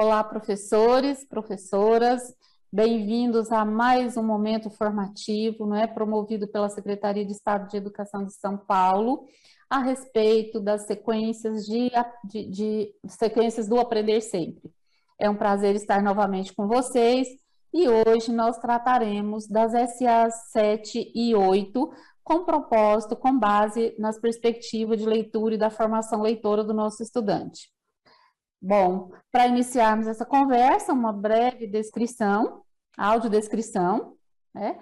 Olá, professores, professoras, bem-vindos a mais um momento formativo, promovido pela Secretaria de Estado de Educação de São Paulo, a respeito das sequências sequências do Aprender Sempre. É um prazer estar novamente com vocês e hoje nós trataremos das SA 7 e 8 com propósito, com base nas perspectivas de leitura e da formação leitora do nosso estudante. Bom, para iniciarmos essa conversa, uma breve descrição, audiodescrição, né?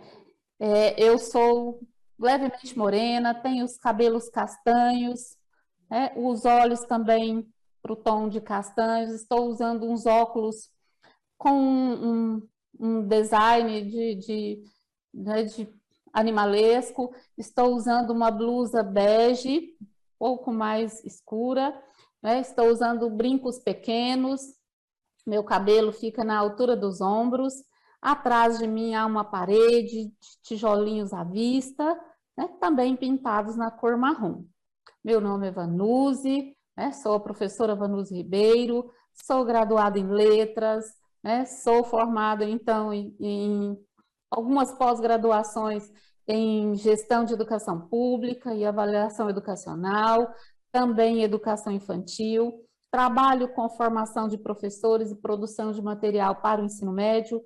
Eu sou levemente morena, tenho os cabelos castanhos, né? Os olhos também para o tom de castanhos, estou usando uns óculos com um design de animalesco, estou usando uma blusa bege, pouco mais escura, estou usando brincos pequenos, meu cabelo fica na altura dos ombros, atrás de mim há uma parede, tijolinhos à vista, também pintados na cor marrom. Meu nome é Vanuze, sou a professora Vanuze Ribeiro, sou graduada em letras, sou formada então em algumas pós-graduações em gestão de educação pública e avaliação educacional, também educação infantil, trabalho com formação de professores e produção de material para o ensino médio,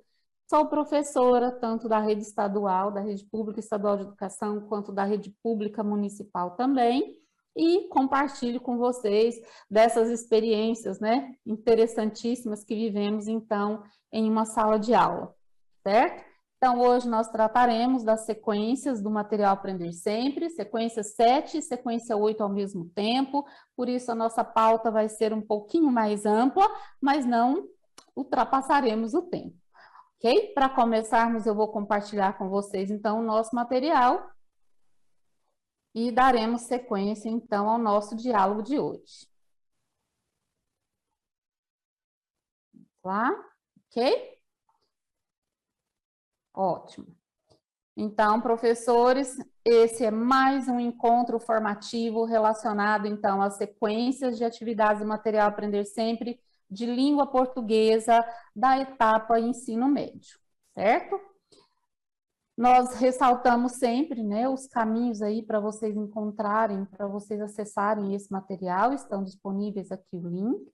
sou professora tanto da rede estadual, da rede pública estadual de educação, quanto da rede pública municipal também, e compartilho com vocês dessas experiências, interessantíssimas que vivemos, então, em uma sala de aula, certo? Então, hoje nós trataremos das sequências do material Aprender Sempre, sequência 7 e sequência 8 ao mesmo tempo, por isso a nossa pauta vai ser um pouquinho mais ampla, mas não ultrapassaremos o tempo, ok? Para começarmos, eu vou compartilhar com vocês, então, o nosso material e daremos sequência, então, ao nosso diálogo de hoje. Lá, ok? Ótimo. Então, professores, esse é mais um encontro formativo relacionado, então, às sequências de atividades do material Aprender Sempre de língua portuguesa da etapa ensino médio, certo? Nós ressaltamos sempre, os caminhos aí para vocês encontrarem, para vocês acessarem esse material, estão disponíveis aqui o link,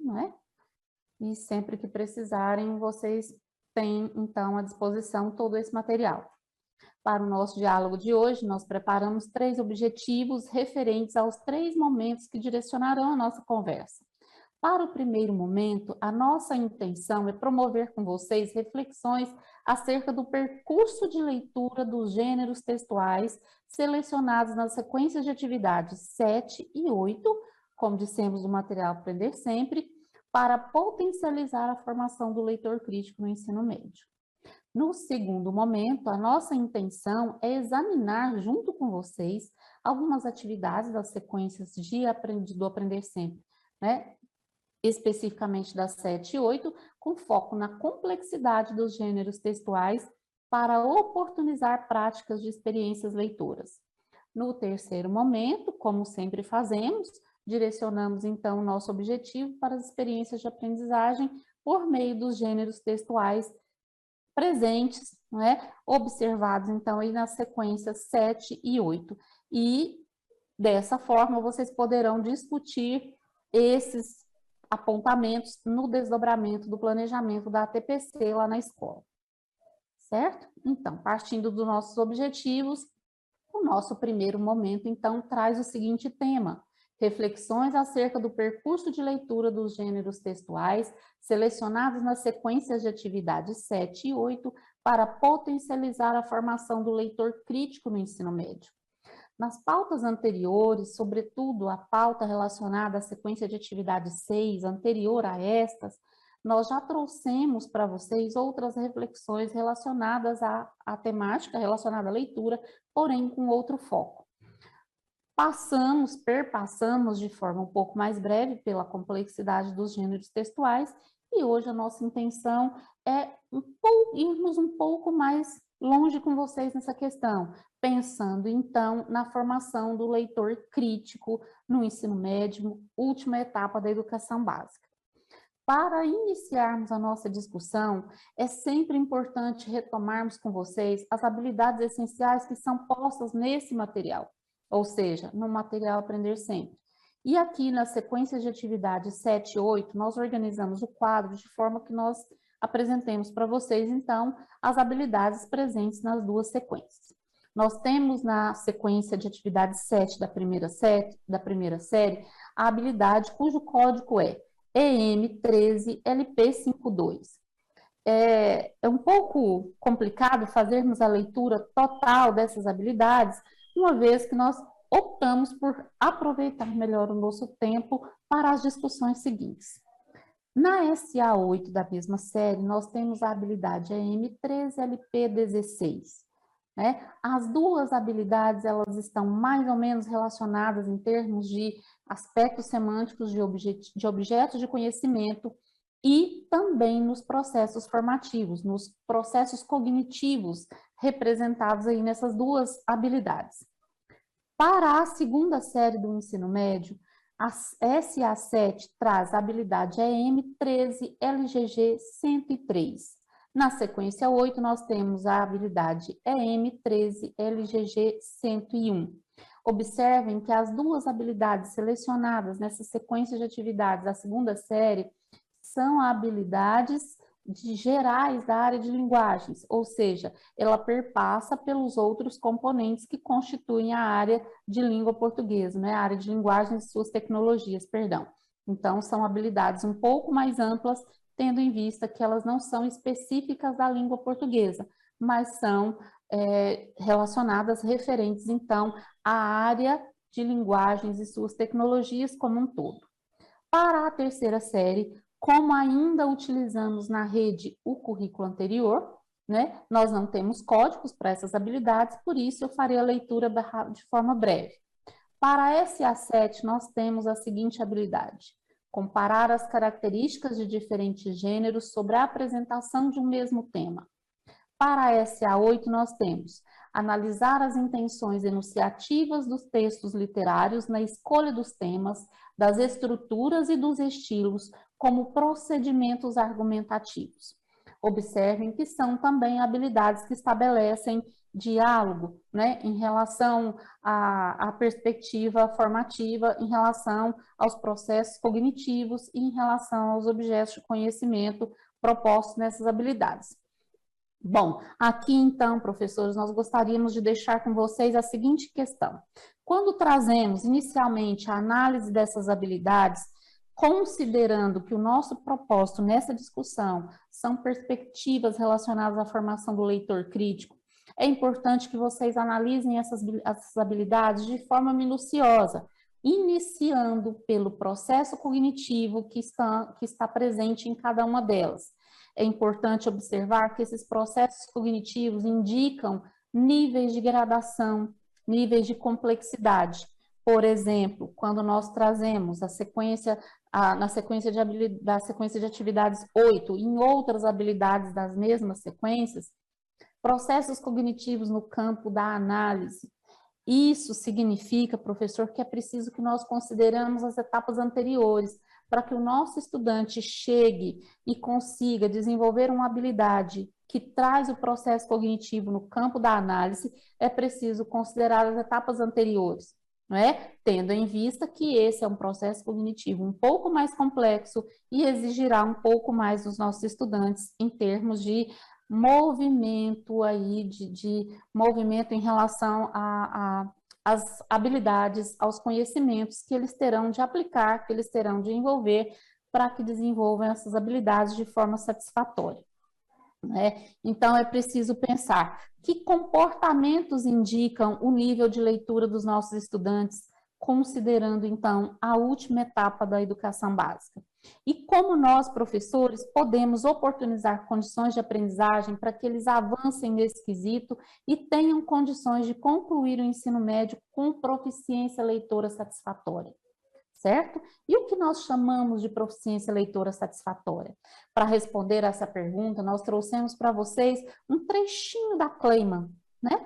E sempre que precisarem, vocês têm, então, à disposição todo esse material. Para o nosso diálogo de hoje, nós preparamos 3 objetivos referentes aos 3 momentos que direcionarão a nossa conversa. Para o primeiro momento, a nossa intenção é promover com vocês reflexões acerca do percurso de leitura dos gêneros textuais selecionados nas sequências de atividades 7 e 8, como dissemos do material Aprender Sempre, para potencializar a formação do leitor crítico no ensino médio. No segundo momento, a nossa intenção é examinar junto com vocês algumas atividades das sequências do Aprender Sempre, especificamente das 7 e 8, com foco na complexidade dos gêneros textuais para oportunizar práticas de experiências leitoras. No terceiro momento, como sempre fazemos, direcionamos então o nosso objetivo para as experiências de aprendizagem por meio dos gêneros textuais presentes, observados então aí nas sequências 7 e 8. E dessa forma vocês poderão discutir esses apontamentos no desdobramento do planejamento da ATPC lá na escola, certo? Então, partindo dos nossos objetivos, o nosso primeiro momento, então, traz o seguinte tema: reflexões acerca do percurso de leitura dos gêneros textuais selecionados nas sequências de atividades 7 e 8 para potencializar a formação do leitor crítico no ensino médio. Nas pautas anteriores, sobretudo a pauta relacionada à sequência de atividade 6, anterior a estas, nós já trouxemos para vocês outras reflexões relacionadas à temática, relacionada à leitura, porém com outro foco. Perpassamos de forma um pouco mais breve pela complexidade dos gêneros textuais e hoje a nossa intenção é irmos um pouco mais longe com vocês nessa questão, pensando então na formação do leitor crítico no ensino médio, última etapa da educação básica. Para iniciarmos a nossa discussão, é sempre importante retomarmos com vocês as habilidades essenciais que são postas nesse material, ou seja, no material Aprender Sempre. E aqui na sequência de atividades 7 e 8, nós organizamos o quadro de forma que nós apresentemos para vocês, então, as habilidades presentes nas duas sequências. Nós temos na sequência de atividade 7 da primeira série a habilidade cujo código é EM13LP52. É um pouco complicado fazermos a leitura total dessas habilidades, uma vez que nós optamos por aproveitar melhor o nosso tempo para as discussões seguintes. Na SA8 da mesma série, nós temos a habilidade EM13LP16. Né? As duas habilidades, elas estão mais ou menos relacionadas em termos de aspectos semânticos de objetos de conhecimento e também nos processos formativos, nos processos cognitivos representados aí nessas duas habilidades. Para a segunda série do ensino médio, a SA7 traz a habilidade EM13LGG103. Na sequência 8, nós temos a habilidade EM13LGG101. Observem que as duas habilidades selecionadas nessa sequência de atividades da segunda série são habilidades gerais da área de linguagens, ou seja, ela perpassa pelos outros componentes que constituem a área de língua portuguesa, né? A área de linguagens e suas tecnologias, perdão. Então, são habilidades um pouco mais amplas, tendo em vista que elas não são específicas da língua portuguesa, mas são relacionadas, referentes, então, à área de linguagens e suas tecnologias como um todo. Para a terceira série, como ainda utilizamos na rede o currículo anterior, né, nós não temos códigos para essas habilidades, por isso eu farei a leitura de forma breve. Para a SA7, nós temos a seguinte habilidade: comparar as características de diferentes gêneros sobre a apresentação de um mesmo tema. Para a SA8, nós temos analisar as intenções enunciativas dos textos literários na escolha dos temas, das estruturas e dos estilos como procedimentos argumentativos. Observem que são também habilidades que estabelecem diálogo, né, em relação à perspectiva formativa, em relação aos processos cognitivos e em relação aos objetos de conhecimento propostos nessas habilidades. Bom, aqui então, professores, nós gostaríamos de deixar com vocês a seguinte questão. Quando trazemos inicialmente a análise dessas habilidades, considerando que o nosso propósito nessa discussão são perspectivas relacionadas à formação do leitor crítico, é importante que vocês analisem essas habilidades de forma minuciosa, iniciando pelo processo cognitivo que está presente em cada uma delas. É importante observar que esses processos cognitivos indicam níveis de gradação, níveis de complexidade. Por exemplo, quando nós trazemos na sequência de atividades 8, em outras habilidades das mesmas sequências, processos cognitivos no campo da análise. Isso significa, professor, que é preciso que nós consideramos as etapas anteriores, para que o nosso estudante chegue e consiga desenvolver uma habilidade que traz o processo cognitivo no campo da análise, é preciso considerar as etapas anteriores, não é? Tendo em vista que esse é um processo cognitivo um pouco mais complexo e exigirá um pouco mais dos nossos estudantes em termos de movimento aí, de movimento em relação às habilidades, aos conhecimentos que eles terão de aplicar, que eles terão de envolver para que desenvolvam essas habilidades de forma satisfatória. Né? Então, é preciso pensar que comportamentos indicam o nível de leitura dos nossos estudantes, considerando, então, a última etapa da educação básica. E como nós, professores, podemos oportunizar condições de aprendizagem para que eles avancem nesse quesito e tenham condições de concluir o ensino médio com proficiência leitora satisfatória, certo? E o que nós chamamos de proficiência leitora satisfatória? Para responder a essa pergunta, nós trouxemos para vocês um trechinho da Kleiman, né?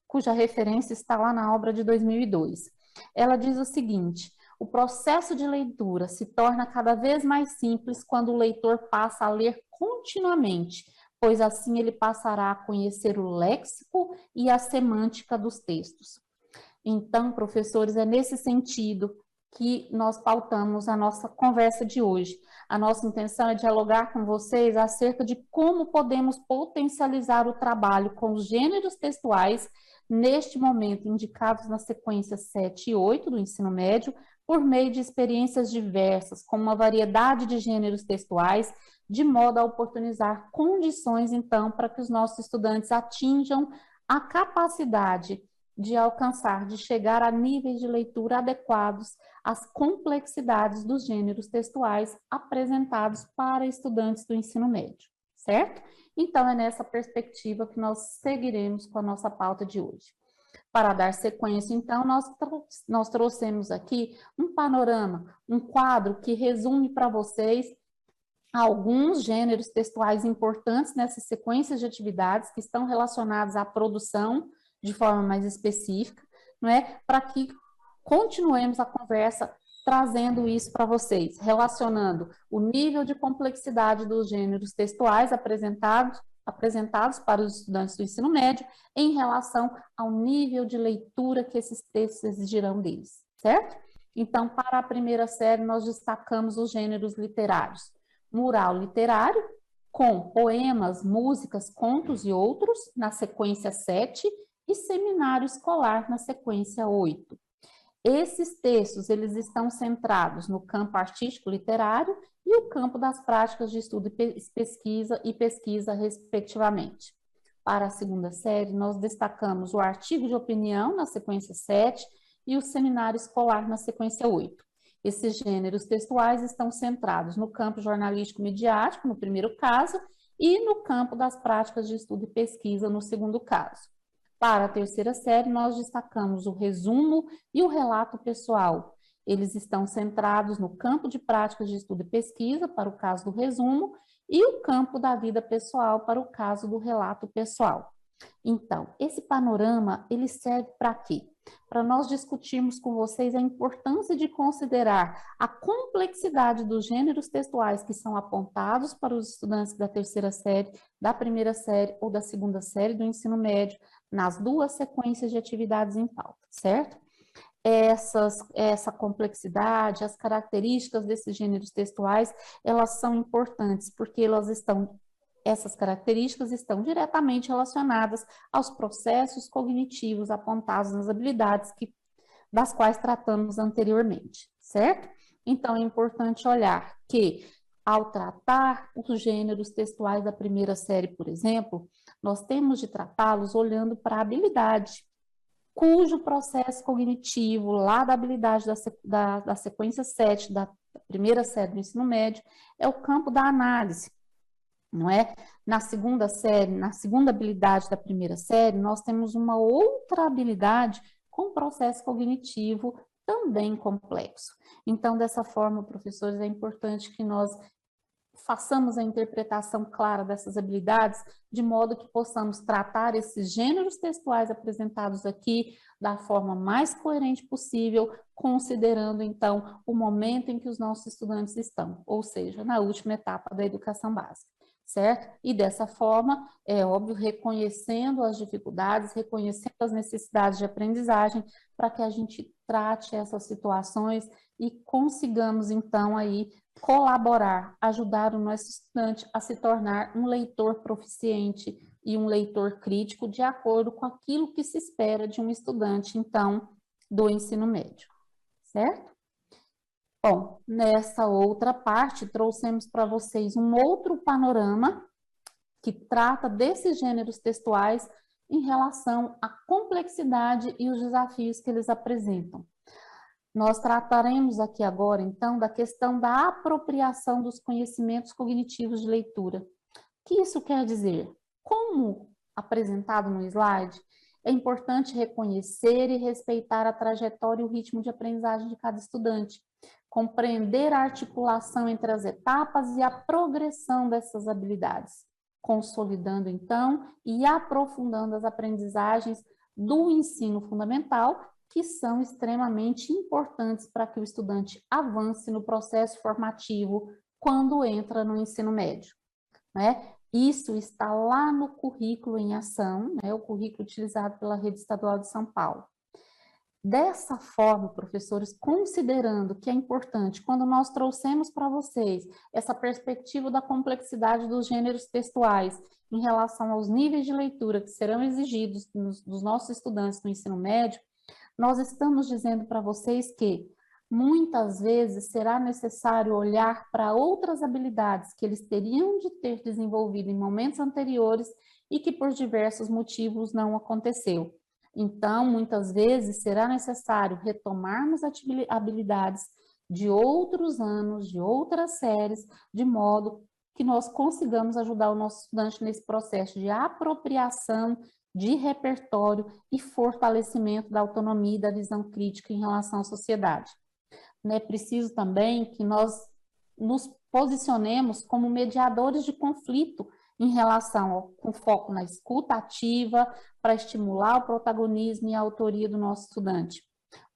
Cuja referência está lá na obra de 2002. Ela diz o seguinte: O processo de leitura se torna cada vez mais simples quando o leitor passa a ler continuamente, pois assim ele passará a conhecer o léxico e a semântica dos textos. Então, professores, é nesse sentido que nós pautamos a nossa conversa de hoje. A nossa intenção é dialogar com vocês acerca de como podemos potencializar o trabalho com os gêneros textuais neste momento indicados na sequência 7 e 8 do ensino médio, por meio de experiências diversas, com uma variedade de gêneros textuais, de modo a oportunizar condições, então, para que os nossos estudantes atinjam a capacidade de alcançar, de chegar a níveis de leitura adequados às complexidades dos gêneros textuais apresentados para estudantes do ensino médio, certo? Então, é nessa perspectiva que nós seguiremos com a nossa pauta de hoje. Para dar sequência, então, nós trouxemos aqui um panorama, um quadro que resume para vocês alguns gêneros textuais importantes nessas sequências de atividades que estão relacionadas à produção de forma mais específica, não é? Para que continuemos a conversa trazendo isso para vocês, relacionando o nível de complexidade dos gêneros textuais apresentados para os estudantes do ensino médio em relação ao nível de leitura que esses textos exigirão deles, certo? Então, para a primeira série, nós destacamos os gêneros literários. Mural literário, com poemas, músicas, contos e outros, na sequência 7, e seminário escolar, na sequência 8. Esses textos, eles estão centrados no campo artístico literário e o campo das práticas de estudo e pesquisa, respectivamente. Para a segunda série, nós destacamos o artigo de opinião, na sequência 7, e o seminário escolar, na sequência 8. Esses gêneros textuais estão centrados no campo jornalístico-midiático, no primeiro caso, e no campo das práticas de estudo e pesquisa, no segundo caso. Para a terceira série, nós destacamos o resumo e o relato pessoal. Eles estão centrados no campo de práticas de estudo e pesquisa, para o caso do resumo, e o campo da vida pessoal, para o caso do relato pessoal. Então, esse panorama, ele serve para quê? Para nós discutirmos com vocês a importância de considerar a complexidade dos gêneros textuais que são apontados para os estudantes da terceira série, da primeira série ou da segunda série do ensino médio, nas duas sequências de atividades em pauta, certo? Essa complexidade, as características desses gêneros textuais, elas são importantes, porque essas características estão diretamente relacionadas aos processos cognitivos apontados nas habilidades das quais tratamos anteriormente, certo? Então, é importante olhar que, ao tratar os gêneros textuais da primeira série, por exemplo, nós temos de tratá-los olhando para a habilidade, cujo processo cognitivo, lá da habilidade da sequência 7, da primeira série do ensino médio, é o campo da análise. Não é? Na segunda série, na segunda habilidade da primeira série, nós temos uma outra habilidade com processo cognitivo também complexo. Então, dessa forma, professores, é importante que nós façamos a interpretação clara dessas habilidades, de modo que possamos tratar esses gêneros textuais apresentados aqui da forma mais coerente possível, considerando, então, o momento em que os nossos estudantes estão, ou seja, na última etapa da educação básica. Certo? E dessa forma, é óbvio, reconhecendo as dificuldades, reconhecendo as necessidades de aprendizagem, para que a gente trate essas situações e consigamos, então, aí colaborar, ajudar o nosso estudante a se tornar um leitor proficiente e um leitor crítico, de acordo com aquilo que se espera de um estudante, então, do ensino médio. Certo? Bom, nessa outra parte, trouxemos para vocês um outro panorama que trata desses gêneros textuais em relação à complexidade e os desafios que eles apresentam. Nós trataremos aqui agora, então, da questão da apropriação dos conhecimentos cognitivos de leitura. O que isso quer dizer? Como apresentado no slide, é importante reconhecer e respeitar a trajetória e o ritmo de aprendizagem de cada estudante, compreender a articulação entre as etapas e a progressão dessas habilidades, consolidando, então, e aprofundando as aprendizagens do ensino fundamental, que são extremamente importantes para que o estudante avance no processo formativo quando entra no ensino médio, né? Isso está lá no currículo em ação, né? O currículo utilizado pela Rede Estadual de São Paulo. Dessa forma, professores, considerando que é importante, quando nós trouxemos para vocês essa perspectiva da complexidade dos gêneros textuais em relação aos níveis de leitura que serão exigidos dos nossos estudantes no ensino médio, nós estamos dizendo para vocês que muitas vezes será necessário olhar para outras habilidades que eles teriam de ter desenvolvido em momentos anteriores e que por diversos motivos não aconteceu. Então, muitas vezes será necessário retomarmos habilidades de outros anos, de outras séries, de modo que nós consigamos ajudar o nosso estudante nesse processo de apropriação de repertório e fortalecimento da autonomia e da visão crítica em relação à sociedade. É preciso também que nós nos posicionemos como mediadores de conflito em relação com foco na escuta ativa, para estimular o protagonismo e a autoria do nosso estudante.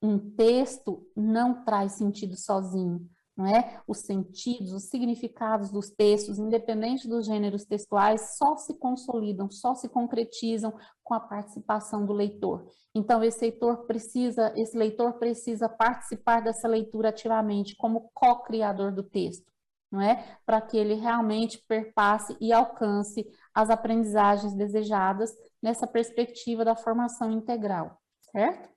Um texto não traz sentido sozinho, não é? Os sentidos, os significados dos textos, independente dos gêneros textuais, só se consolidam, só se concretizam com a participação do leitor. Então, esse leitor precisa participar dessa leitura ativamente, como co-criador do texto, não é? Para que ele realmente perpasse e alcance as aprendizagens desejadas nessa perspectiva da formação integral, certo?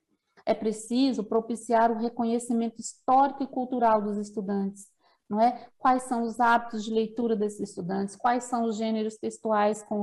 É preciso propiciar o reconhecimento histórico e cultural dos estudantes, não é? Quais são os hábitos de leitura desses estudantes, quais são os gêneros textuais com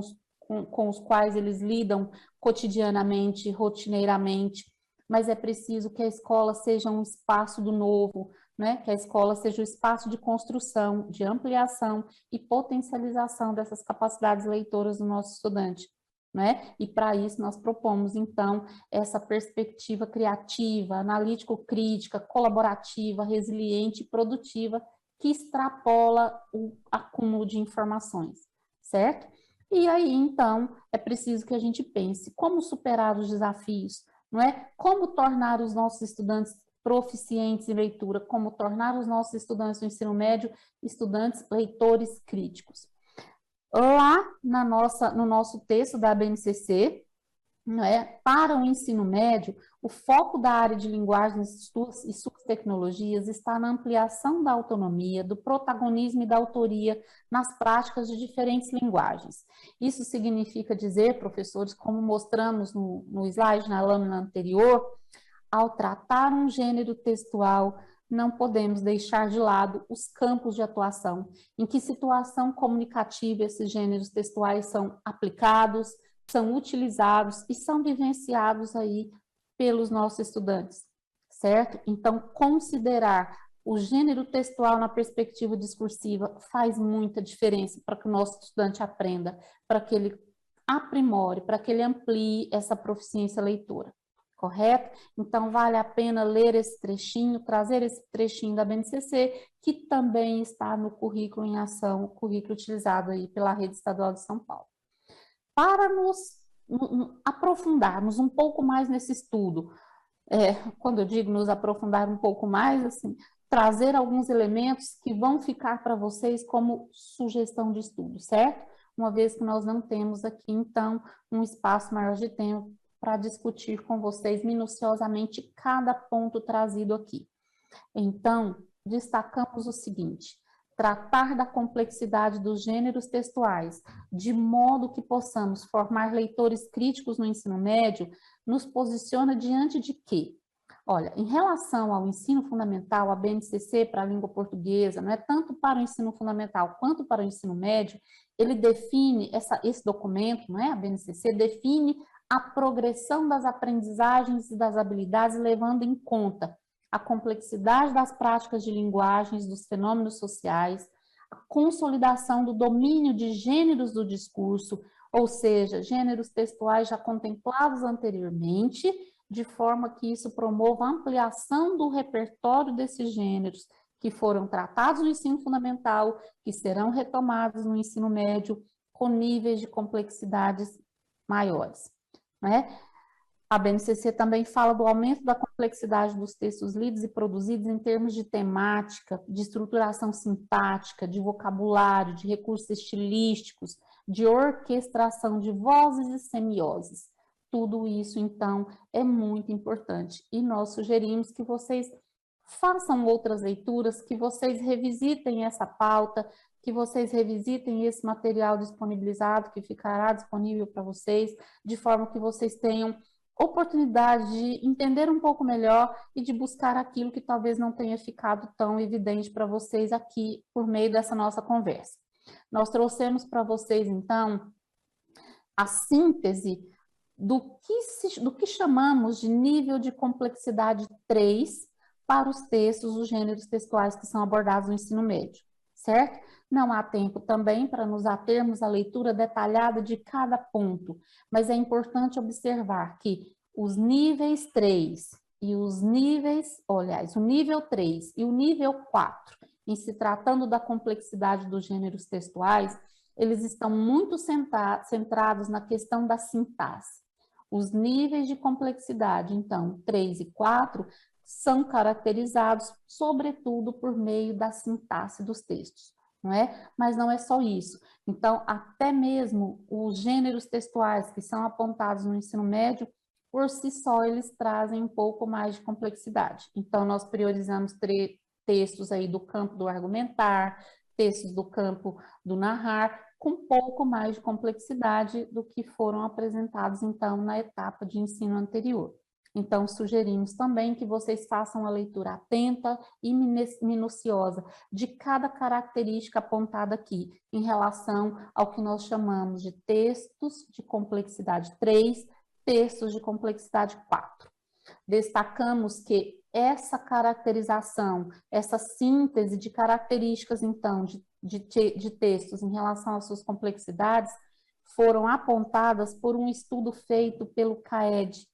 os quais eles lidam cotidianamente, rotineiramente, mas é preciso que a escola seja um espaço do novo, né? Que a escola seja um espaço de construção, de ampliação e potencialização dessas capacidades leitoras do nosso estudante, né? E para isso nós propomos, então, essa perspectiva criativa, analítico-crítica, colaborativa, resiliente e produtiva, que extrapola o acúmulo de informações, certo? E aí, então, é preciso que a gente pense como superar os desafios, não é? Como tornar os nossos estudantes proficientes em leitura, como tornar os nossos estudantes do ensino médio estudantes leitores críticos. Lá no nosso texto da BNCC, não é? Para o ensino médio, o foco da área de linguagens e suas tecnologias está na ampliação da autonomia, do protagonismo e da autoria nas práticas de diferentes linguagens. Isso significa dizer, professores, como mostramos no slide, na lâmina anterior, ao tratar um gênero textual, não podemos deixar de lado os campos de atuação, em que situação comunicativa esses gêneros textuais são aplicados, são utilizados e são vivenciados aí pelos nossos estudantes, certo? Então, considerar o gênero textual na perspectiva discursiva faz muita diferença para que o nosso estudante aprenda, para que ele aprimore, para que ele amplie essa proficiência leitora. Correto? Então, vale a pena ler esse trechinho, trazer esse trechinho da BNCC, que também está no currículo em ação, o currículo utilizado aí pela Rede Estadual de São Paulo. Para nos aprofundarmos um pouco mais nesse estudo, quando eu digo nos aprofundar um pouco mais, assim, trazer alguns elementos que vão ficar para vocês como sugestão de estudo, certo? Uma vez que nós não temos aqui, então, um espaço maior de tempo para discutir com vocês minuciosamente cada ponto trazido aqui. Então, destacamos o seguinte: tratar da complexidade dos gêneros textuais, de modo que possamos formar leitores críticos no ensino médio, nos posiciona diante de quê? Olha, em relação ao ensino fundamental, a BNCC para a língua portuguesa, não é tanto para o ensino fundamental quanto para o ensino médio, ele define, esse documento, não é? A BNCC define a progressão das aprendizagens e das habilidades, levando em conta a complexidade das práticas de linguagens, dos fenômenos sociais, a consolidação do domínio de gêneros do discurso, ou seja, gêneros textuais já contemplados anteriormente, de forma que isso promova a ampliação do repertório desses gêneros que foram tratados no ensino fundamental, que serão retomados no ensino médio, com níveis de complexidades maiores, né? A BNCC também fala do aumento da complexidade dos textos lidos e produzidos em termos de temática, de estruturação sintática, de vocabulário, de recursos estilísticos, de orquestração de vozes e semioses. Tudo isso, então, é muito importante. E nós sugerimos que vocês façam outras leituras, que vocês revisitem essa pauta, que vocês revisitem esse material disponibilizado, que ficará disponível para vocês, de forma que vocês tenham oportunidade de entender um pouco melhor e de buscar aquilo que talvez não tenha ficado tão evidente para vocês aqui por meio dessa nossa conversa. Nós trouxemos para vocês, então, a síntese do que chamamos de nível de complexidade 3 para os textos, os gêneros textuais que são abordados no ensino médio, certo? Não há tempo também para nos atermos à leitura detalhada de cada ponto, mas é importante observar que os níveis 3 e os níveis, aliás, o nível 3 e o nível 4, em se tratando da complexidade dos gêneros textuais, eles estão muito centrados na questão da sintaxe. Os níveis de complexidade, então, 3 e 4, são caracterizados, sobretudo, por meio da sintaxe dos textos, não é? Mas não é só isso. Então, até mesmo os gêneros textuais que são apontados no ensino médio, por si só, eles trazem um pouco mais de complexidade. Então, nós priorizamos textos aí do campo do argumentar, textos do campo do narrar, com um pouco mais de complexidade do que foram apresentados, então, na etapa de ensino anterior. Então, sugerimos também que vocês façam a leitura atenta e minuciosa de cada característica apontada aqui, em relação ao que nós chamamos de textos de complexidade 3, textos de complexidade 4. Destacamos que essa caracterização, essa síntese de características, então, de textos em relação às suas complexidades, foram apontadas por um estudo feito pelo CAED,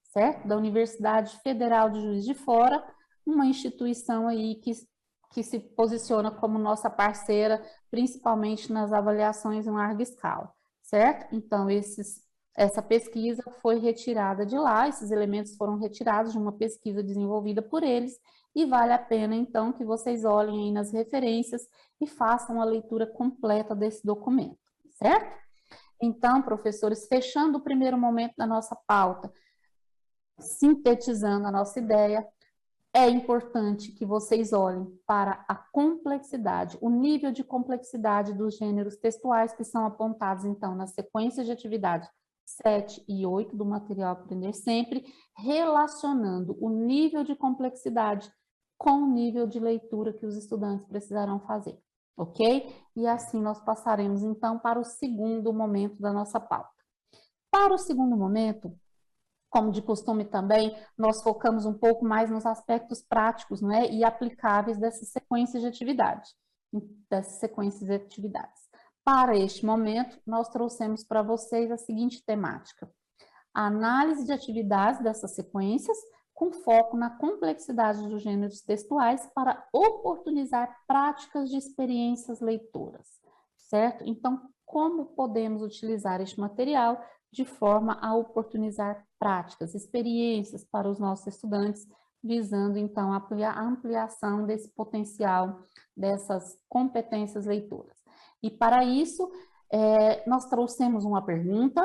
certo? Da Universidade Federal de Juiz de Fora, uma instituição aí que se posiciona como nossa parceira, principalmente nas avaliações em larga escala, certo? Então, essa pesquisa foi retirada de lá, esses elementos foram retirados de uma pesquisa desenvolvida por eles, e vale a pena, então, que vocês olhem aí nas referências e façam a leitura completa desse documento, certo? Então, professores, fechando o primeiro momento da nossa pauta, sintetizando a nossa ideia, é importante que vocês olhem para a complexidade, o nível de complexidade dos gêneros textuais que são apontados, então, nas sequências de atividade 7 e 8 do material Aprender Sempre, relacionando o nível de complexidade com o nível de leitura que os estudantes precisarão fazer, ok? E assim nós passaremos, então, para o segundo momento da nossa pauta. Para o segundo momento, como de costume também, nós focamos um pouco mais nos aspectos práticos, né, e aplicáveis dessas sequências de atividades. Para este momento, nós trouxemos para vocês a seguinte temática: a análise de atividades dessas sequências, com foco na complexidade dos gêneros textuais para oportunizar práticas de experiências leitoras, certo? Então, como podemos utilizar este material de forma a oportunizar práticas, experiências para os nossos estudantes, visando, então, a ampliação desse potencial, dessas competências leitoras. E, para isso, nós trouxemos uma pergunta.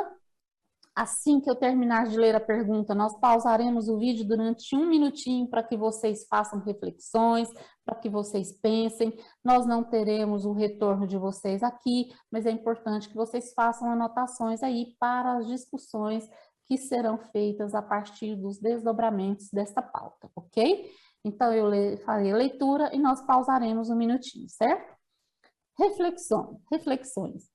Assim que eu terminar de ler a pergunta, nós pausaremos o vídeo durante 1 minutinho para que vocês façam reflexões, para que vocês pensem. Nós não teremos o retorno de vocês aqui, mas é importante que vocês façam anotações aí para as discussões que serão feitas a partir dos desdobramentos desta pauta, ok? Então, eu farei a leitura e nós pausaremos 1 minutinho, certo? Reflexões.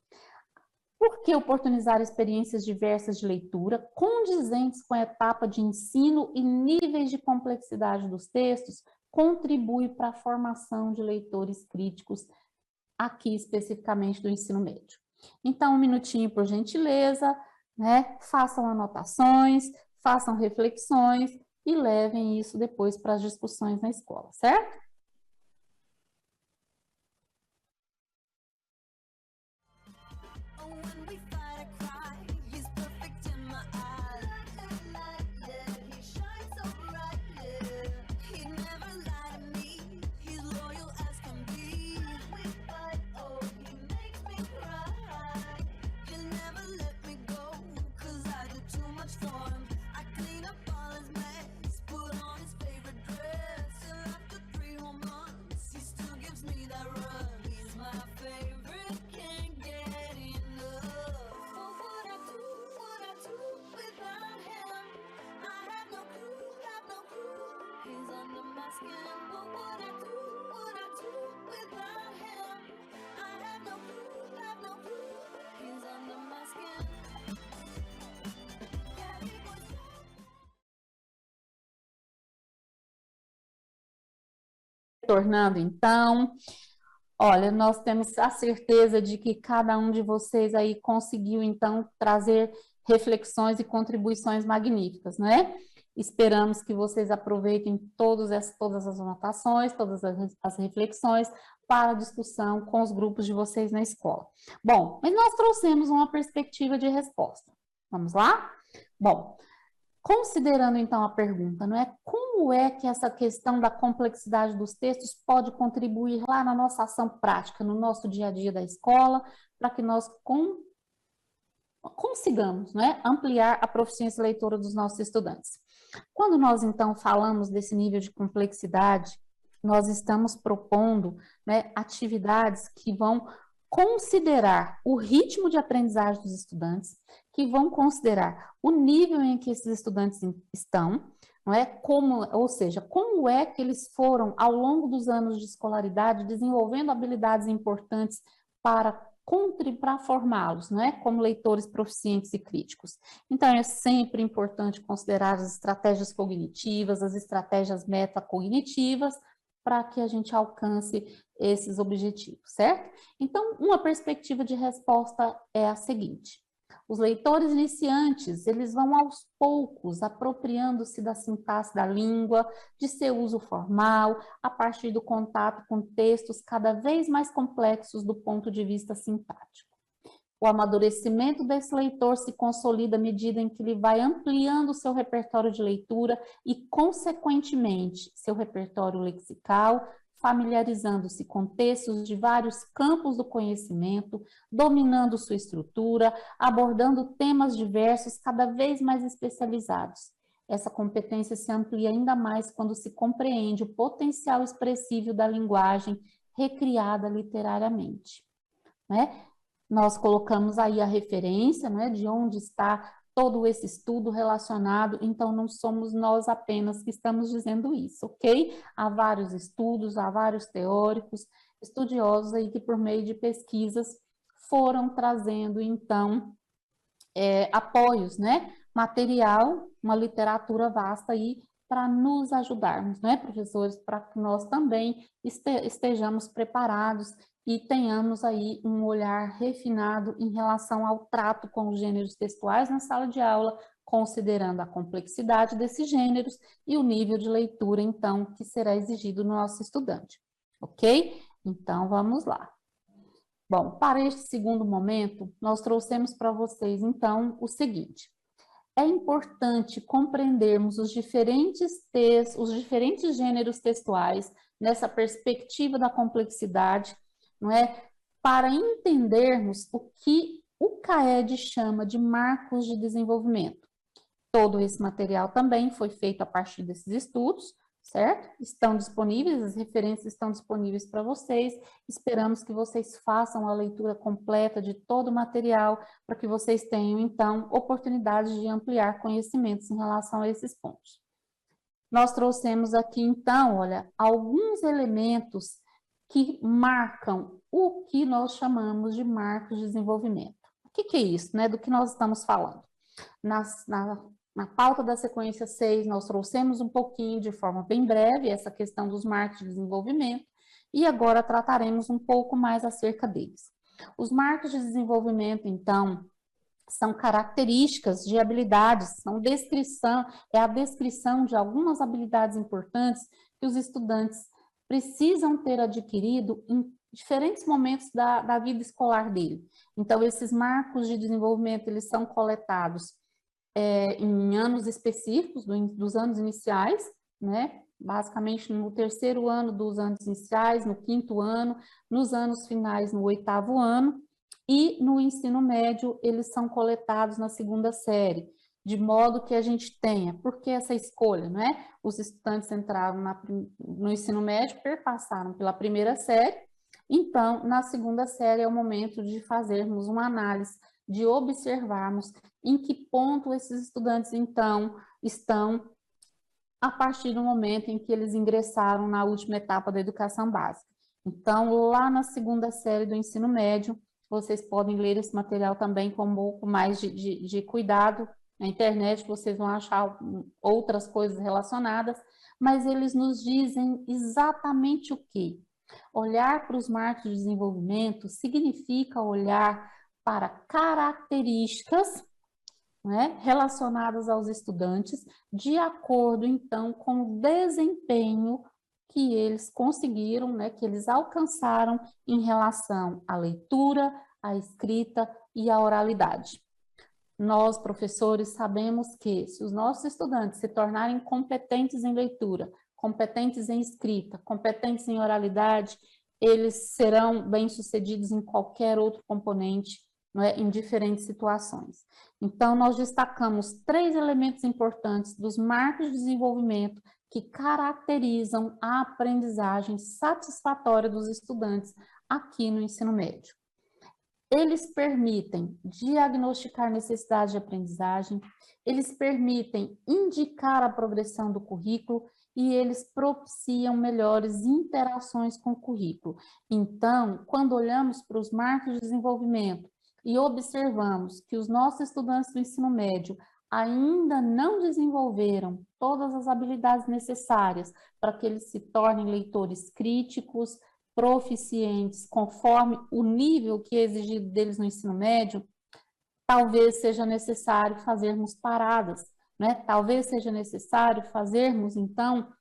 Por que oportunizar experiências diversas de leitura, condizentes com a etapa de ensino e níveis de complexidade dos textos, contribui para a formação de leitores críticos, aqui especificamente do ensino médio? Então, 1 minutinho, por gentileza, né? Façam anotações, façam reflexões e levem isso depois para as discussões na escola, certo? Retornando, então, olha, nós temos a certeza de que cada um de vocês aí conseguiu, então, trazer reflexões e contribuições magníficas, não é? Esperamos que vocês aproveitem todas as anotações, todas as reflexões para a discussão com os grupos de vocês na escola. Bom, mas nós trouxemos uma perspectiva de resposta. Vamos lá? Bom, considerando então a pergunta, não é? Como é que essa questão da complexidade dos textos pode contribuir lá na nossa ação prática, no nosso dia a dia da escola, para que nós consigamos, né, ampliar a proficiência leitora dos nossos estudantes? Quando nós então falamos desse nível de complexidade, nós estamos propondo, né, atividades que vão considerar o ritmo de aprendizagem dos estudantes, que vão considerar o nível em que esses estudantes estão, não é? Ou seja, como é que eles foram, ao longo dos anos de escolaridade, desenvolvendo habilidades importantes para formá-los, não é? Como leitores proficientes e críticos. Então, é sempre importante considerar as estratégias cognitivas, as estratégias metacognitivas, para que a gente alcance esses objetivos, certo? Então, uma perspectiva de resposta é a seguinte: os leitores iniciantes, eles vão aos poucos apropriando-se da sintaxe da língua, de seu uso formal, a partir do contato com textos cada vez mais complexos do ponto de vista sintático. O amadurecimento desse leitor se consolida à medida em que ele vai ampliando o seu repertório de leitura e, consequentemente, seu repertório lexical, familiarizando-se com textos de vários campos do conhecimento, dominando sua estrutura, abordando temas diversos cada vez mais especializados. Essa competência se amplia ainda mais quando se compreende o potencial expressivo da linguagem recriada literariamente, né? Nós colocamos aí a referência, né, de onde está todo esse estudo relacionado, então não somos nós apenas que estamos dizendo isso, ok? Há vários estudos, há vários teóricos, estudiosos aí que por meio de pesquisas foram trazendo, então, apoios, né? Material, uma literatura vasta aí para nos ajudarmos, né, professores, para que nós também estejamos preparados e tenhamos aí um olhar refinado em relação ao trato com os gêneros textuais na sala de aula, considerando a complexidade desses gêneros e o nível de leitura, então, que será exigido no nosso estudante, ok? Então, vamos lá. Bom, para este segundo momento, nós trouxemos para vocês, então, o seguinte: é importante compreendermos os diferentes gêneros textuais nessa perspectiva da complexidade, não é? Para entendermos o que o CAED chama de marcos de desenvolvimento. Todo esse material também foi feito a partir desses estudos, certo? Estão disponíveis, as referências estão disponíveis para vocês. Esperamos que vocês façam a leitura completa de todo o material, para que vocês tenham, então, oportunidade de ampliar conhecimentos em relação a esses pontos. Nós trouxemos aqui, então, olha, alguns elementos que marcam o que nós chamamos de marcos de desenvolvimento. O que é isso, né? Do que nós estamos falando? Na pauta da sequência 6, nós trouxemos um pouquinho, de forma bem breve, essa questão dos marcos de desenvolvimento, e agora trataremos um pouco mais acerca deles. Os marcos de desenvolvimento, então, são características de habilidades, é a descrição de algumas habilidades importantes que os estudantes precisam ter adquirido em diferentes momentos da vida escolar dele. Então, esses marcos de desenvolvimento, eles são coletados em anos específicos, dos anos iniciais, né? Basicamente no terceiro ano dos anos iniciais, no quinto ano, nos anos finais, no oitavo ano, e no ensino médio eles são coletados na segunda série, de modo que a gente tenha, por que essa escolha, não é? Os estudantes entraram no ensino médio, perpassaram pela primeira série, então na segunda série é o momento de fazermos uma análise, de observarmos em que ponto esses estudantes, então, estão a partir do momento em que eles ingressaram na última etapa da educação básica. Então, lá na segunda série do ensino médio, vocês podem ler esse material também com um pouco mais de cuidado. Na internet vocês vão achar outras coisas relacionadas, mas eles nos dizem exatamente o quê? Olhar para os marcos de desenvolvimento significa olhar para características, né, relacionadas aos estudantes, de acordo, então, com o desempenho que eles conseguiram, né, que eles alcançaram em relação à leitura, à escrita e à oralidade. Nós, professores, sabemos que se os nossos estudantes se tornarem competentes em leitura, competentes em escrita, competentes em oralidade, eles serão bem-sucedidos em qualquer outro componente, não é, em diferentes situações. Então, nós destacamos 3 elementos importantes dos marcos de desenvolvimento que caracterizam a aprendizagem satisfatória dos estudantes aqui no ensino médio. Eles permitem diagnosticar necessidade de aprendizagem, eles permitem indicar a progressão do currículo e eles propiciam melhores interações com o currículo. Então, quando olhamos para os marcos de desenvolvimento e observamos que os nossos estudantes do ensino médio ainda não desenvolveram todas as habilidades necessárias para que eles se tornem leitores críticos, proficientes, conforme o nível que é exigido deles no ensino médio, talvez seja necessário fazermos paradas, né? Talvez seja necessário fazermos, então,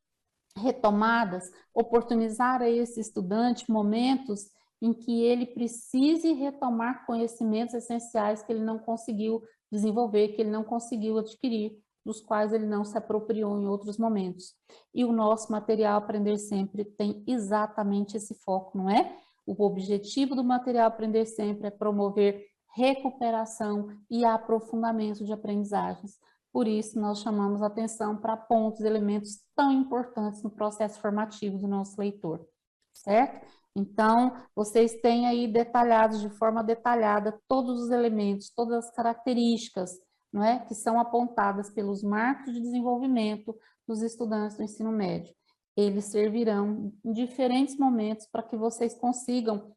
retomadas, oportunizar a esse estudante momentos em que ele precise retomar conhecimentos essenciais que ele não conseguiu desenvolver, que ele não conseguiu adquirir, dos quais ele não se apropriou em outros momentos. E o nosso material Aprender Sempre tem exatamente esse foco, não é? O objetivo do material Aprender Sempre é promover recuperação e aprofundamento de aprendizagens. Por isso, nós chamamos atenção para pontos, elementos tão importantes no processo formativo do nosso leitor, certo? Então, vocês têm aí detalhados, de forma detalhada, todos os elementos, todas as características, não é? Que são apontadas pelos marcos de desenvolvimento dos estudantes do ensino médio. Eles servirão em diferentes momentos para que vocês consigam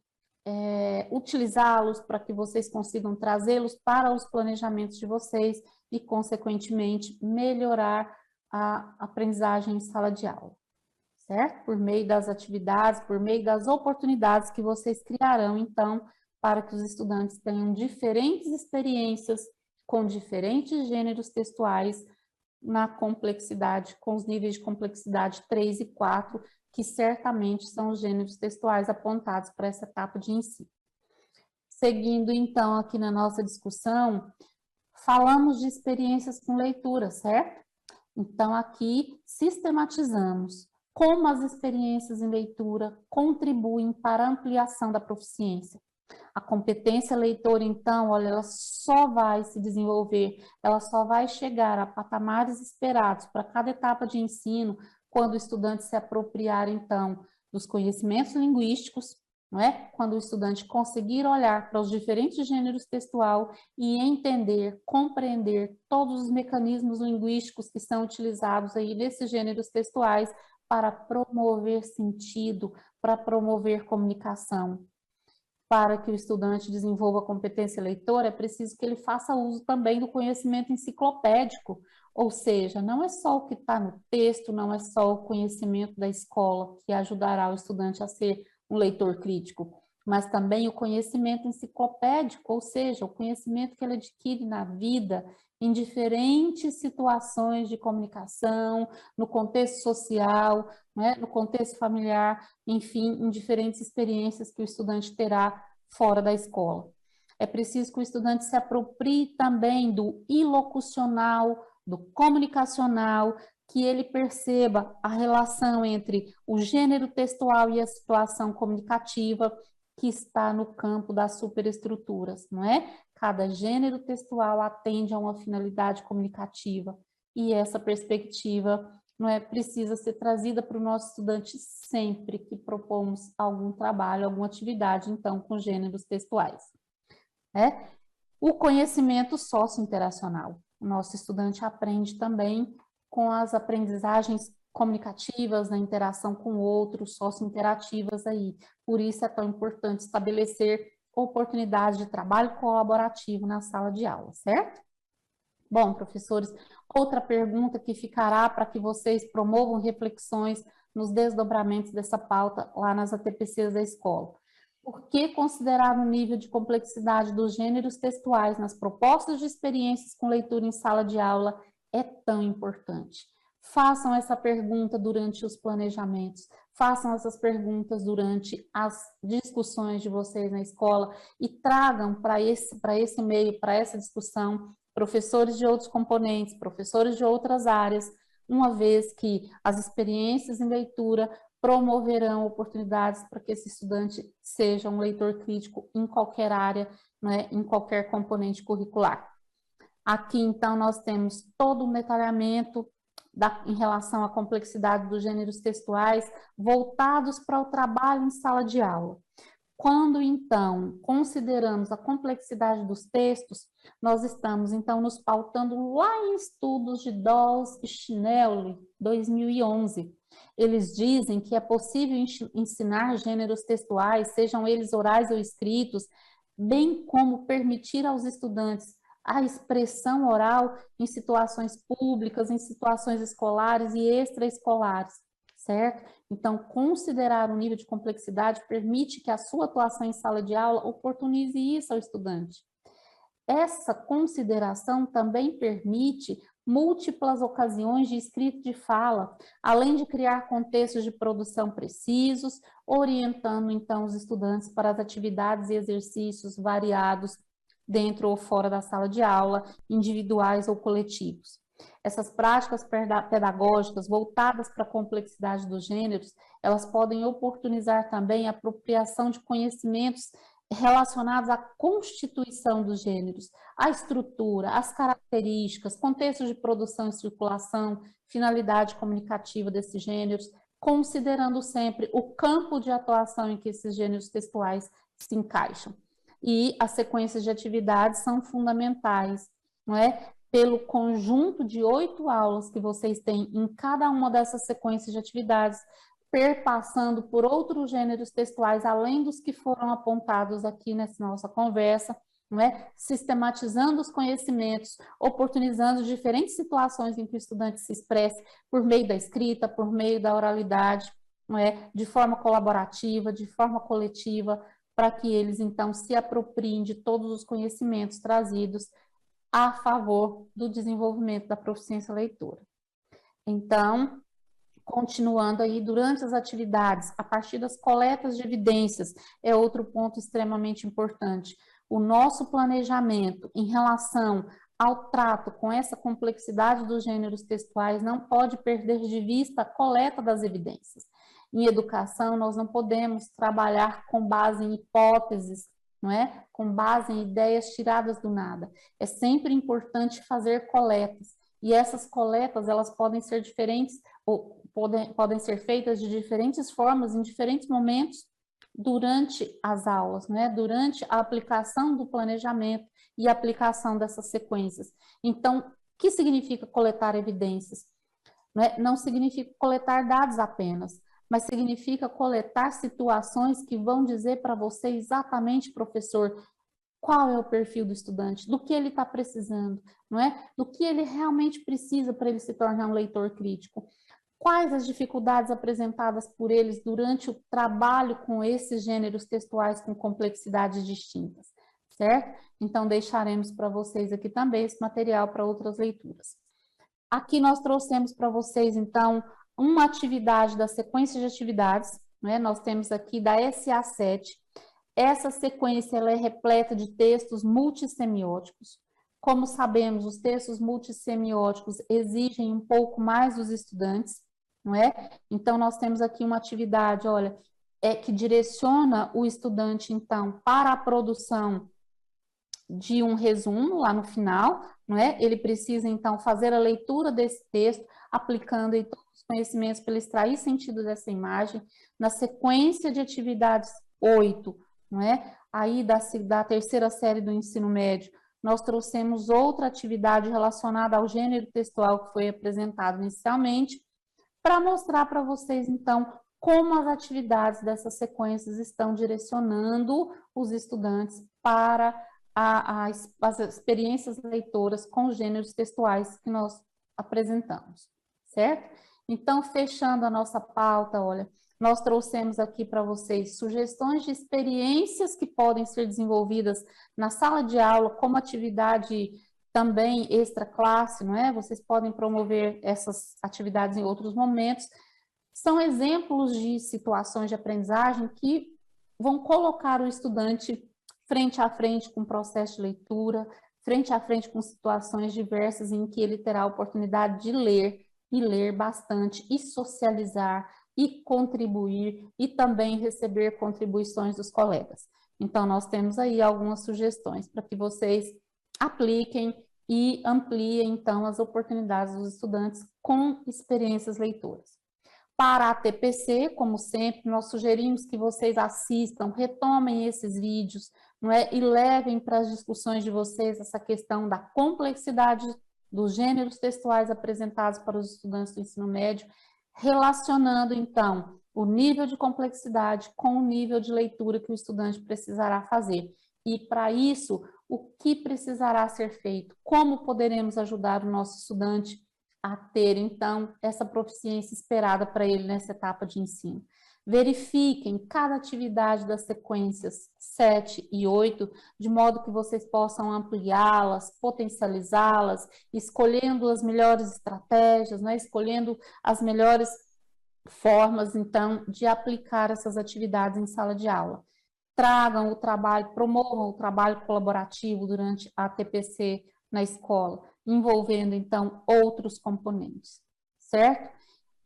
utilizá-los, para que vocês consigam trazê-los para os planejamentos de vocês e, consequentemente, melhorar a aprendizagem em sala de aula, certo? Por meio das atividades, por meio das oportunidades que vocês criarão, então, para que os estudantes tenham diferentes experiências com diferentes gêneros textuais na complexidade, com os níveis de complexidade 3 e 4, que certamente são os gêneros textuais apontados para essa etapa de ensino. Seguindo, então, aqui na nossa discussão, falamos de experiências com leitura, certo? Então, aqui sistematizamos como as experiências em leitura contribuem para a ampliação da proficiência. A competência leitora, então, olha, ela só vai se desenvolver, ela só vai chegar a patamares esperados para cada etapa de ensino quando o estudante se apropriar, então, dos conhecimentos linguísticos, não é? Quando o estudante conseguir olhar para os diferentes gêneros textual e entender, compreender todos os mecanismos linguísticos que são utilizados aí nesses gêneros textuais para promover sentido, para promover comunicação. Para que o estudante desenvolva a competência leitora, é preciso que ele faça uso também do conhecimento enciclopédico, ou seja, não é só o que está no texto, não é só o conhecimento da escola que ajudará o estudante a ser um leitor crítico, mas também o conhecimento enciclopédico, ou seja, o conhecimento que ele adquire na vida, em diferentes situações de comunicação, no contexto social, né, no contexto familiar, enfim, em diferentes experiências que o estudante terá fora da escola. É preciso que o estudante se aproprie também do ilocucional, do comunicacional, que ele perceba a relação entre o gênero textual e a situação comunicativa que está no campo das superestruturas, não é? Cada gênero textual atende a uma finalidade comunicativa e essa perspectiva não é, precisa ser trazida para o nosso estudante sempre que propomos algum trabalho, alguma atividade, então, com gêneros textuais. Né? O conhecimento sociointeracional. O nosso estudante aprende também com as aprendizagens comunicativas, na interação com outros, socio-interativas aí. Por isso é tão importante estabelecer oportunidades de trabalho colaborativo na sala de aula, certo? Bom, professores, outra pergunta que ficará para que vocês promovam reflexões nos desdobramentos dessa pauta lá nas ATPCs da escola. Por que considerar o nível de complexidade dos gêneros textuais nas propostas de experiências com leitura em sala de aula é tão importante? Façam essa pergunta durante os planejamentos, façam essas perguntas durante as discussões de vocês na escola e tragam para esse meio, para essa discussão, professores de outros componentes, professores de outras áreas, uma vez que as experiências em leitura promoverão oportunidades para que esse estudante seja um leitor crítico em qualquer área, né, em qualquer componente curricular. Aqui, então, nós temos todo o detalhamento em relação à complexidade dos gêneros textuais voltados para o trabalho em sala de aula. Quando, então, consideramos a complexidade dos textos, nós estamos, então, nos pautando lá em estudos de Dawes e Schnelli, 2011. Eles dizem que é possível ensinar gêneros textuais, sejam eles orais ou escritos, bem como permitir aos estudantes a expressão oral em situações públicas, em situações escolares e extraescolares, certo? Então, considerar o nível de complexidade permite que a sua atuação em sala de aula oportunize isso ao estudante. Essa consideração também permite múltiplas ocasiões de escrita de fala, além de criar contextos de produção precisos, orientando, então, os estudantes para as atividades e exercícios variados dentro ou fora da sala de aula, individuais ou coletivos. Essas práticas pedagógicas voltadas para a complexidade dos gêneros, elas podem oportunizar também a apropriação de conhecimentos relacionados à constituição dos gêneros, à estrutura, às características, contextos de produção e circulação, finalidade comunicativa desses gêneros, considerando sempre o campo de atuação em que esses gêneros textuais se encaixam. E as sequências de atividades são fundamentais, não é? Pelo conjunto de 8 aulas que vocês têm em cada uma dessas sequências de atividades, perpassando por outros gêneros textuais, além dos que foram apontados aqui nessa nossa conversa, não é? Sistematizando os conhecimentos, oportunizando diferentes situações em que o estudante se expresse por meio da escrita, por meio da oralidade, não é? De forma colaborativa, de forma coletiva, para que eles, então, se apropriem de todos os conhecimentos trazidos a favor do desenvolvimento da proficiência leitora. Então, continuando aí, durante as atividades, a partir das coletas de evidências, é outro ponto extremamente importante. O nosso planejamento em relação ao trato com essa complexidade dos gêneros textuais não pode perder de vista a coleta das evidências. Em educação, nós não podemos trabalhar com base em hipóteses, não é? Com base em ideias tiradas do nada. É sempre importante fazer coletas. E essas coletas, elas podem ser diferentes, ou podem ser feitas de diferentes formas, em diferentes momentos, durante as aulas, né? Durante a aplicação do planejamento e aplicação dessas sequências. Então, o que significa coletar evidências? Não significa coletar dados apenas, mas significa coletar situações que vão dizer para você exatamente, professor, qual é o perfil do estudante, do que ele está precisando, não é? Do que ele realmente precisa para ele se tornar um leitor crítico. Quais as dificuldades apresentadas por eles durante o trabalho com esses gêneros textuais com complexidades distintas, certo? Então, deixaremos para vocês aqui também esse material para outras leituras. Aqui nós trouxemos para vocês, então, uma atividade da sequência de atividades, né? Nós temos aqui da SA7. Essa sequência ela é repleta de textos multissemióticos. Como sabemos, os textos multissemióticos exigem um pouco mais dos estudantes, não é? Então, nós temos aqui uma atividade, olha, que direciona o estudante, então, para a produção de um resumo lá no final, não é? Ele precisa, então, fazer a leitura desse texto, aplicando em todos os conhecimentos para ele extrair sentido dessa imagem. Na sequência de atividades 8, não é? Aí da terceira série do ensino médio, nós trouxemos outra atividade relacionada ao gênero textual que foi apresentado inicialmente, para mostrar para vocês, então, como as atividades dessas sequências estão direcionando os estudantes para as experiências leitoras com gêneros textuais que nós apresentamos, certo? Então, fechando a nossa pauta, olha, nós trouxemos aqui para vocês sugestões de experiências que podem ser desenvolvidas na sala de aula como atividade também extra classe, não é? Vocês podem promover essas atividades em outros momentos. São exemplos de situações de aprendizagem que vão colocar o estudante frente a frente com o processo de leitura, frente a frente com situações diversas em que ele terá a oportunidade de ler, e ler bastante, e socializar, e contribuir, e também receber contribuições dos colegas. Então, nós temos aí algumas sugestões para que vocês apliquem e ampliem, então, as oportunidades dos estudantes com experiências leitoras. Para a TPC, como sempre, nós sugerimos que vocês assistam, retomem esses vídeos, não é? E levem para as discussões de vocês essa questão da complexidade dos gêneros textuais apresentados para os estudantes do ensino médio, relacionando, então, o nível de complexidade com o nível de leitura que o estudante precisará fazer. E, para isso, o que precisará ser feito? Como poderemos ajudar o nosso estudante a ter, então, essa proficiência esperada para ele nessa etapa de ensino? Verifiquem cada atividade das sequências 7 e 8, de modo que vocês possam ampliá-las, potencializá-las, escolhendo as melhores estratégias, né? Escolhendo as melhores formas, então, de aplicar essas atividades em sala de aula. Tragam o trabalho, promovam o trabalho colaborativo durante a TPC na escola, envolvendo, então, outros componentes, certo?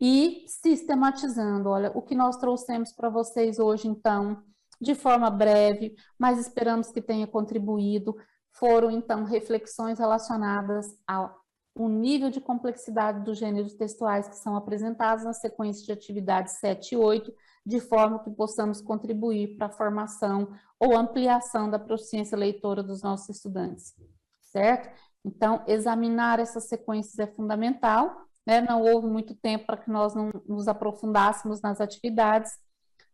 E sistematizando, olha, o que nós trouxemos para vocês hoje, então, de forma breve, mas esperamos que tenha contribuído, foram, então, reflexões relacionadas ao nível de complexidade dos gêneros textuais que são apresentados na sequência de atividades 7 e 8, de forma que possamos contribuir para a formação ou ampliação da proficiência leitora dos nossos estudantes, certo? Então, examinar essas sequências é fundamental, né? Não houve muito tempo para que nós não nos aprofundássemos nas atividades,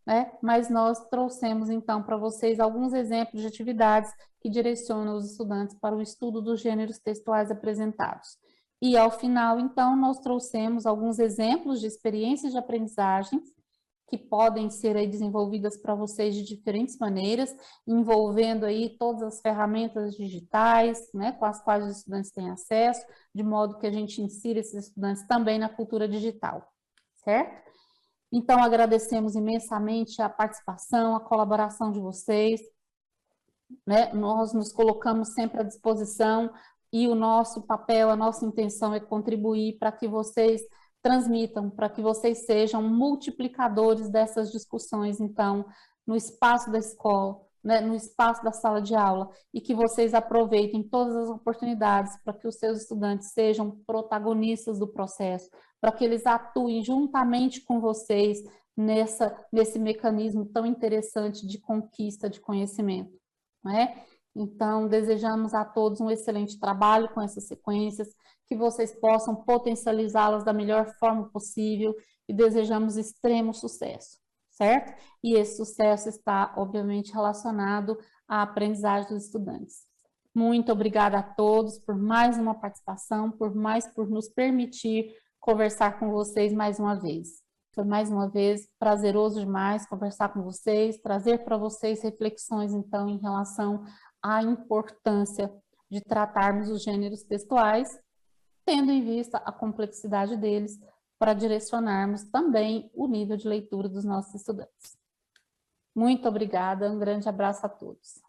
né? Mas nós trouxemos, então, para vocês alguns exemplos de atividades que direcionam os estudantes para o estudo dos gêneros textuais apresentados. E, ao final, então, nós trouxemos alguns exemplos de experiências de aprendizagem que podem ser aí desenvolvidas para vocês de diferentes maneiras, envolvendo aí todas as ferramentas digitais, né, com as quais os estudantes têm acesso, de modo que a gente insira esses estudantes também na cultura digital, certo? Então, agradecemos imensamente a participação, a colaboração de vocês, né? Nós nos colocamos sempre à disposição e o nosso papel, a nossa intenção é contribuir para que vocês transmitam, para que vocês sejam multiplicadores dessas discussões, então, no espaço da escola, né, no espaço da sala de aula, e que vocês aproveitem todas as oportunidades para que os seus estudantes sejam protagonistas do processo, para que eles atuem juntamente com vocês nesse mecanismo tão interessante de conquista de conhecimento, não é? Então, desejamos a todos um excelente trabalho com essas sequências, que vocês possam potencializá-las da melhor forma possível e desejamos extremo sucesso, certo? E esse sucesso está, obviamente, relacionado à aprendizagem dos estudantes. Muito obrigada a todos por mais uma participação, por nos permitir conversar com vocês mais uma vez. Foi mais uma vez prazeroso demais conversar com vocês, trazer para vocês reflexões, então, em relação à importância de tratarmos os gêneros textuais, tendo em vista a complexidade deles, para direcionarmos também o nível de leitura dos nossos estudantes. Muito obrigada, um grande abraço a todos.